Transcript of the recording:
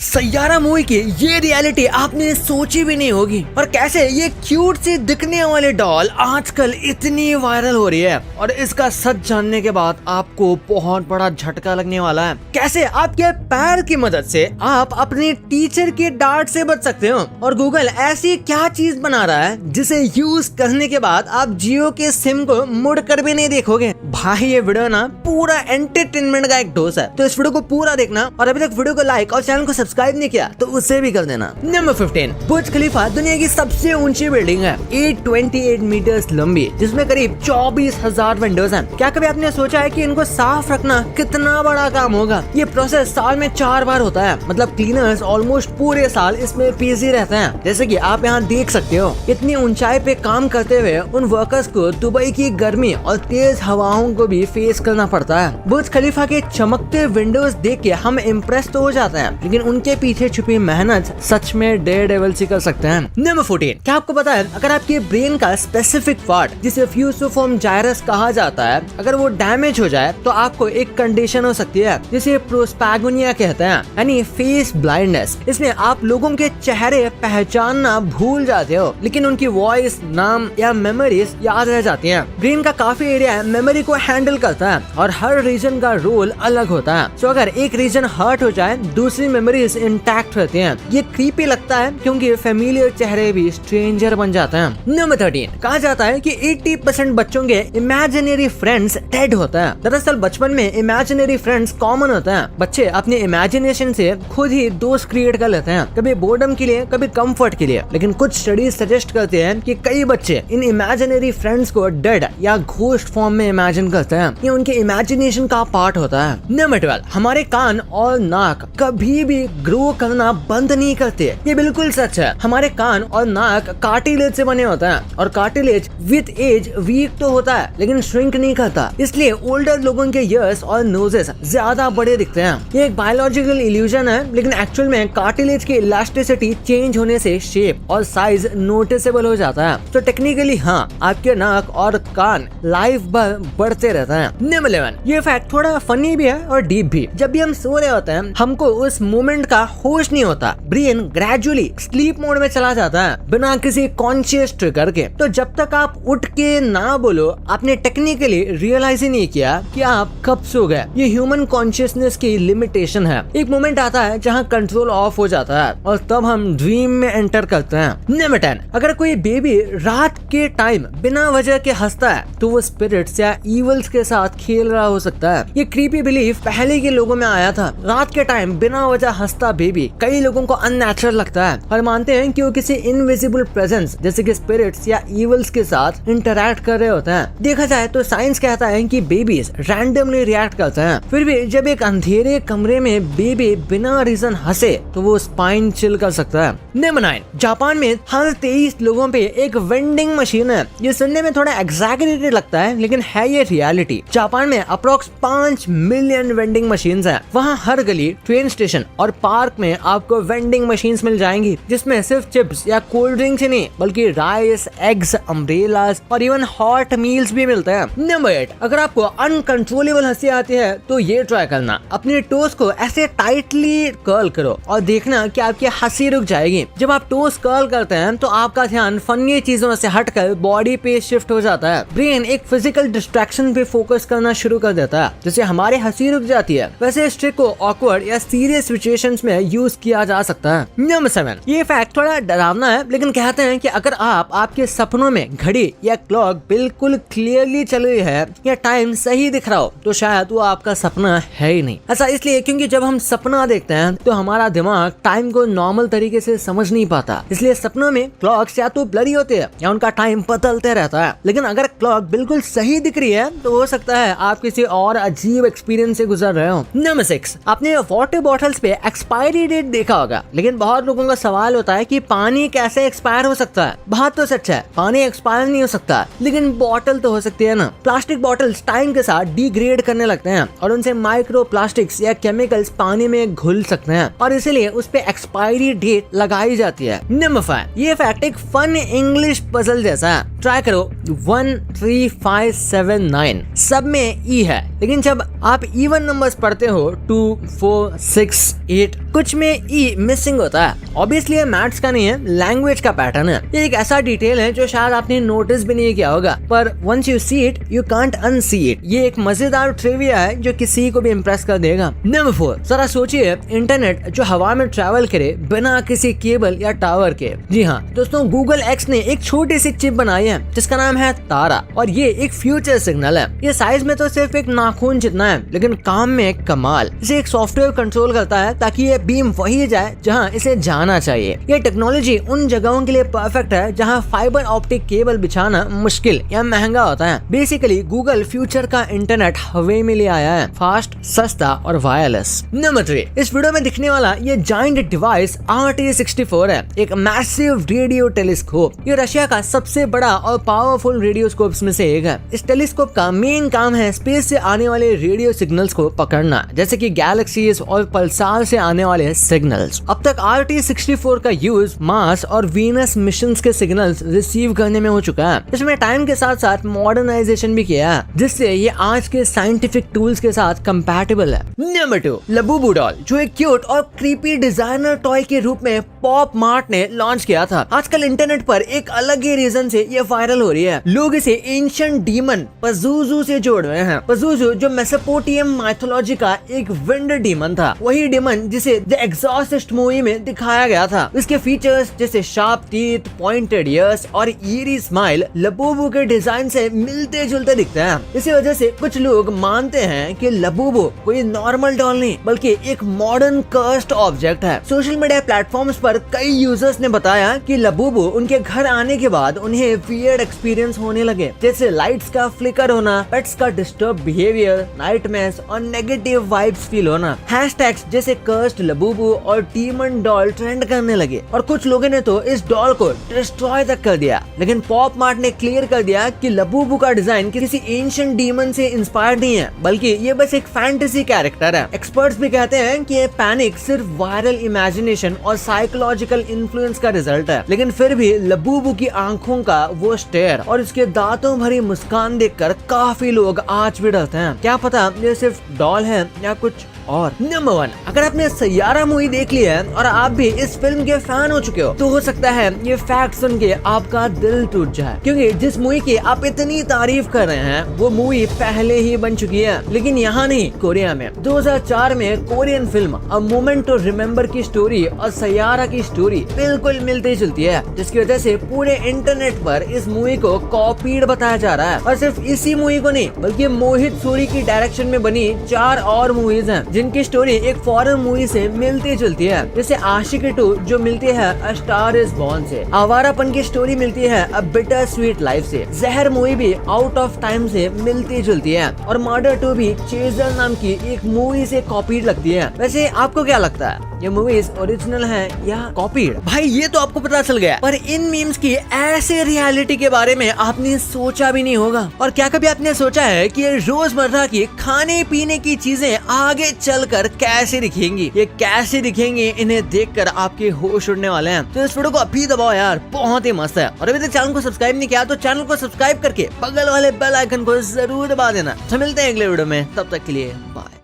Saiyaara movie की ये reality आपने सोची भी नहीं होगी। और कैसे ये क्यूट सी दिखने वाली डॉल आजकल इतनी वायरल हो रही है और इसका सच जानने के बाद आपको बहुत बड़ा झटका लगने वाला है। कैसे आपके पैर की मदद से आप अपने टीचर के डांट से बच सकते हो और गूगल ऐसी क्या चीज बना रहा है जिसे यूज करने के बाद आप जियो के सिम को मुड़ कर भी नहीं देखोगे। भाई ये वीडियो ना पूरा एंटरटेनमेंट का एक डोज है, तो इस वीडियो को पूरा देखना और अभी तक वीडियो को लाइक और चैनल को सब्सक्राइब नहीं किया तो उसे भी कर देना। नंबर 15, बुर्ज खलीफा दुनिया की सबसे ऊंची बिल्डिंग है, 828 मीटर्स लंबी, जिसमें करीब 24,000 विंडोज हैं। क्या कभी आपने सोचा है कि इनको साफ रखना कितना बड़ा काम होगा? ये प्रोसेस साल में 4 बार होता है, मतलब क्लीनर्स ऑलमोस्ट पूरे साल इसमें बिजी रहते हैं। जैसे कि आप यहाँ देख सकते हो, इतनी ऊंचाई पे काम करते हुए उन वर्कर्स को दुबई की गर्मी और तेज हवाओं को भी फेस करना पड़ता है। बुर्ज खलीफा के चमकते विंडोज देख के हम इम्प्रेस तो हो जाते हैं, लेकिन उनके पीछे छुपी मेहनत सच में डेयरडेविल सी कर सकते हैं। नंबर 14, क्या आपको पता है अगर आपके ब्रेन का स्पेसिफिक पार्ट जिसे फ्यूसिफॉर्म जायरस कहा जाता है, अगर वो डैमेज हो जाए तो आपको एक कंडीशन हो सकती है जिसे प्रोस्पैगोनिया कहते हैं, यानी फेस ब्लाइंडनेस। इसमें आप लोगों के चेहरे पहचानना भूल जाते हो, लेकिन उनकी वॉइस, नाम या मेमोरीज याद रह जाती हैं। ब्रेन का काफी एरिया मेमोरी को हैंडल करता है और हर रीजन का रोल अलग होता है। तो अगर एक रीजन हर्ट हो जाए, दूसरी मेमोरीज इंटैक्ट रहती हैं। ये क्रीपी लगता है क्योंकि फेमिलियर चेहरे भी स्ट्रेंजर बन जाते हैं। नंबर 13, कहा जाता है कि 80% बच्चों के इमेजिनरी फ्रेंड्स डेड होता है। दरअसल बचपन में इमेजिनरी फ्रेंड्स कॉमन होता है। बच्चे अपने इमेजिनेशन से खुद ही दोस्त क्रिएट कर लेते हैं, कभी बोर्डम के लिए, कभी कंफर्ट के लिए। लेकिन कुछ स्टडीज सजेस्ट करते हैं कि कई बच्चे इन इमेजिनरी फ्रेंड्स को डेड या घोस्ट फॉर्म में इमेजिन करते हैं। ये उनके इमेजिनेशन का पार्ट होता है। नंबर 12, हमारे कान और नाक कभी भी ग्रो करना बंद नहीं करते। ये बिल्कुल सच है। हमारे कान और नाक कार्टिलेज से बने होते हैं और कार्टिलेज विद एज वीक तो होता है लेकिन श्रिंक नहीं करता। इसलिए ओल्डर लोगों के ईयर्स और नोजेस ज्यादा बड़े दिखते हैं। ये एक बायोलॉजिकल इल्यूजन है, लेकिन एक्चुअल में कार्टिलेज की इलास्टिसिटी चेंज होने से शेप और साइज नोटिसेबल हो जाता है। तो टेक्निकली हाँ, आपके नाक और कान लाइफ भर बढ़ते रहते हैं। नंबर 11, ये फैक्ट थोड़ा फनी भी है और डीप भी। जब भी हम सो रहे होते हैं, हमको उस मोमेंट का होश नहीं होता। ब्रेन ग्रेजुअली स्लीप मोड में चला जाता है बिना किसी कॉन्शियस ट्रिगर के। तो जब तक आप उठ के ना बोलो, आपने टेक्निकली रियलाइज ही नहीं किया कि आप कब सो गए। ये ह्यूमन कॉन्शियसनेस की लिमिटेशन है। एक मोमेंट आता है जहाँ कंट्रोल ऑफ हो जाता है और तब हम ड्रीम में एंटर करते हैं। नंबर 10, अगर कोई बेबी रात के टाइम बिना वजह के हंसता है तो वो स्पिरिट्स या इवल्स के साथ खेल रहा हो सकता है। ये क्रीपी बिलीफ पहले के लोगों में आया था। रात के टाइम बिना वजह हंसता बेबी कई लोगों को अननेचुरल लगता है और मानते हैं कि वो किसी इनविजिबल प्रेजेंस जैसे कि स्पिरिट्स या इवल्स के साथ इंटरैक्ट कर रहे होते हैं। देखा जाए तो साइंस कहता है कि बेबीज रैंडमली रिएक्ट करते हैं। फिर भी जब एक अंधेरे कमरे में बेबी बिना रीजन हंसे तो वो स्पाइन चिल कर सकता है। नंबर 9, जापान में हर 23 लोगों पे एक वेंडिंग मशीन है। ये सुनने में थोड़ा एग्जैगरेटेड लगता है, लेकिन है ये रियलिटी। जापान में अप्रोक्स 5 मिलियन वेंडिंग मशीन्स हैं। वहाँ हर गली, ट्रेन स्टेशन और पार्क में आपको वेंडिंग मशीन्स मिल जाएंगी, जिसमें सिर्फ चिप्स या कोल्ड ड्रिंक्स ही नहीं बल्कि राइस, एग्स, अम्ब्रेलास और इवन हॉट मील्स भी मिलते हैं। नंबर 8, अगर आपको अनकंट्रोलेबल हंसी आती है तो ये ट्राई करना। अपने टोस को ऐसे टाइटली कर्ल करो और देखना कि आपकी हंसी रुक जाएगी। जब आप टोस कर्ल करते हैं तो आपका ध्यान फनी चीजों से हटकर बॉडी पे शिफ्ट हो जाता है। ब्रेन एक फिजिकल डिस्ट्रैक्शन पे फोकस करना शुरू कर देता है, जिससे हमारी हंसी रुक जाती है। वैसे इस ट्रिक को ऑकवर्ड या सीरियस सिचुएशंस में यूज किया जा सकता है। नंबर 7, ये फैक्ट थोड़ा डरावना है, लेकिन कहते हैं कि अगर आप आपके सपनों में घड़ी या क्लॉक बिल्कुल क्लियरली चल रही है या टाइम सही दिख रहा हो तो शायद वो आपका सपना है ही नहीं। ऐसा इसलिए क्योंकि जब हम सपना देखते हैं तो हमारा दिमाग टाइम को नॉर्मल तरीके से समझ नहीं पाता। इसलिए सपनों में क्लॉक्स या तो ब्लरी होते हैं या उनका टाइम बदलते रहता है। लेकिन अगर क्लॉक बिल्कुल सही दिख रही है तो हो सकता है आप किसी और अजीब एक्सपीरियंस से गुजर रहे हो। नंबर 6, आपने वाटर बॉटल्स पे एक्सपायरी डेट देखा होगा, लेकिन बहुत लोगों का सवाल होता है कि पानी कैसे एक्सपायर हो सकता है। बात तो सच है, पानी एक्सपायर नहीं हो सकता, लेकिन बॉटल तो हो सकती है ना। प्लास्टिक बॉटल्स टाइम के साथ डिग्रेड करने लगते हैं और उनसे माइक्रो प्लास्टिक्स या केमिकल्स पानी में घुल सकते हैं और इसीलिए उस पे एक्सपायरी डेट लगाई जाती है। नंबर 5, ये फैक्ट एक फन इंग्लिश पजल जैसा है। ट्राई करो 13579 सब में ई है, लेकिन जब आप इवन नंबर्स पढ़ते हो 2 4 6 8 कुछ में ई मिसिंग होता है। ऑब्वियसली ये मैथ्स का नहीं है, लैंग्वेज का पैटर्न है। ये एक ऐसा डिटेल है जो शायद आपने नोटिस भी नहीं किया होगा, पर once you see it you can't unsee it. ये एक मजेदार ट्रिविया है जो किसी को भी इम्प्रेस कर देगा। नंबर 4, जरा सोचिए इंटरनेट जो हवा में ट्रैवल करे बिना किसी केबल या टावर के। जी हाँ दोस्तों, गूगल एक्स ने एक छोटी सी चिप बनाई है जिसका नाम है तारा, और ये एक फ्यूचर सिग्नल है। ये साइज में तो सिर्फ एक नाखून जितना है, लेकिन काम में कमाल। इसे एक सॉफ्टवेयर कंट्रोल करता है ताकि ये बीम वही जाए जहाँ इसे जाना चाहिए। ये टेक्नोलॉजी उन जगहों के लिए परफेक्ट है जहाँ फाइबर ऑप्टिक केबल बिछाना मुश्किल या महंगा होता है। बेसिकली गूगल फ्यूचर का इंटरनेट हवे में ले आया है, फास्ट, सस्ता और वायरलेस। नंबर 3, इस वीडियो में दिखने वाला ये जायंट डिवाइस RT64 है, एक मैसिव रेडियो टेलीस्कोप। ये रशिया का सबसे बड़ा और पावरफुल रेडियोस्कोप में से एक है। इस टेलीस्कोप का मेन काम है स्पेस से आने वाले रेडियो सिग्नल्स को पकड़ना, जैसे कि गैलेक्सीज और पल्सार से आने वाले सिग्नल्स। अब तक RT64 का यूज मार्स और वीनस मिशंस के सिग्नल्स रिसीव करने में हो चुका है। इसमें टाइम के साथ साथ मॉडर्नाइजेशन भी किया है, जिससे ये आज के साइंटिफिक टूल्स के साथ कंपैटिबल है। नंबर 2, लबूबू डॉल, जो एक क्यूट और क्रीपी डिजाइनर टॉय के रूप में पॉप मार्ट ने लॉन्च किया था। आजकल इंटरनेट पर एक अलग ही रीजन से ये वायरल हो रही है। लोग इसे एंशिएंट डीमन पजूजू से जोड़ रहे हैं। पजूजू जो मेसोपोटामियन माइथोलॉजी का एक विंड डीमन था, वही डीमन जिसे द एग्जॉर्सिस्ट मूवी में दिखाया गया था। इसके फीचर्स जैसे शार्प टीथ, पॉइंटेड ईयर्स और ईरी स्माइल लबूबू के डिजाइन से मिलते जुलते दिखते हैं। इसी वजह से कुछ लोग मानते हैं कि लबूबू कोई नॉर्मल डॉल नहीं बल्कि एक मॉडर्न कर्स्ड ऑब्जेक्ट है। सोशल मीडिया प्लेटफॉर्म्स पर कई यूजर्स ने बताया कि लबूबू उनके घर आने के बाद उन्हें वियर्ड एक्सपीरियंस होने लगे, जैसे लाइट्स का फ्लिकर होना, पेट्स का डिस्टर्ब बिहेवियर, नाइटमेयर्स और नेगेटिव वाइब्स फील होना। हैशटैग्स जैसे कर्स्ड लबूबू और डीमन डॉल ट्रेंड करने लगे, और कुछ लोगों ने तो इस डॉल को डिस्ट्रॉय तक कर दिया। लेकिन पॉप मार्ट ने क्लियर कर दिया कि लबूबू का डिजाइन किसी एंशिएंट डीमन से इंस्पायर्ड नहीं है, बल्कि ये बस एक फैंटेसी कैरेक्टर है। एक्सपर्ट्स भी कहते हैं कि ये पैनिक सिर्फ वायरल इमेजिनेशन और साइकोलॉजिकल इन्फ्लुएंस का रिजल्ट है। लेकिन फिर भी लबूबू की आंखों का वो स्टेयर और इसके दांतों भरी मुस्कान देखकर काफी लोग आज भी डरते हैं। क्या पता ये सिर्फ डॉल है या कुछ और। नंबर 1, अगर आपने सैयारा मूवी देख ली है और आप भी इस फिल्म के फैन हो चुके हो, तो हो सकता है ये फैक्ट सुन के आपका दिल टूट जाए, क्योंकि जिस मूवी की आप इतनी तारीफ कर रहे हैं वो मूवी पहले ही बन चुकी है, लेकिन यहाँ नहीं, कोरिया में। 2004 में Korean film a moment to remember की स्टोरी और सैयारा की स्टोरी बिल्कुल मिलती जुलती है, जिसकी वजह से पूरे इंटरनेट पर इस मूवी को कॉपीड बताया जा रहा है। और सिर्फ इसी मूवी को नहीं, बल्कि मोहित सूरी की डायरेक्शन में बनी 4 और मूवीज हैं जिनकी स्टोरी एक फॉरेन मूवी से मिलती जुलती है, जैसे आशिकी 2 जो मिलती है अ स्टार इज बॉर्न से, आवारापन की स्टोरी मिलती है अ बिटर स्वीट लाइफ से, जहर मूवी भी आउट ऑफ टाइम से मिलती जुलती है, और मर्डर 2 भी चेजर नाम की एक मूवी से कॉपीड लगती है। वैसे आपको क्या लगता है, ये मूवीज ओरिजिनल है या कॉपीड? भाई ये तो आपको पता चल गया, पर इन मीम्स की ऐसे रियलिटी के बारे में आपने सोचा भी नहीं होगा। और क्या कभी आपने सोचा है कि ये रोजमर्रा की खाने पीने की चीजें आगे चलकर कैसे दिखेंगी? ये कैसे दिखेंगी, इन्हें देखकर आपके होश उड़ने वाले हैं। तो इस वीडियो को अभी दबाओ यार, बहुत ही मस्त है। और अभी तक चैनल को सब्सक्राइब नहीं किया तो चैनल को सब्सक्राइब करके बगल वाले बेल आइकन को जरूर दबा देना। तो मिलते हैं अगले वीडियो में, तब तक के लिए बाय।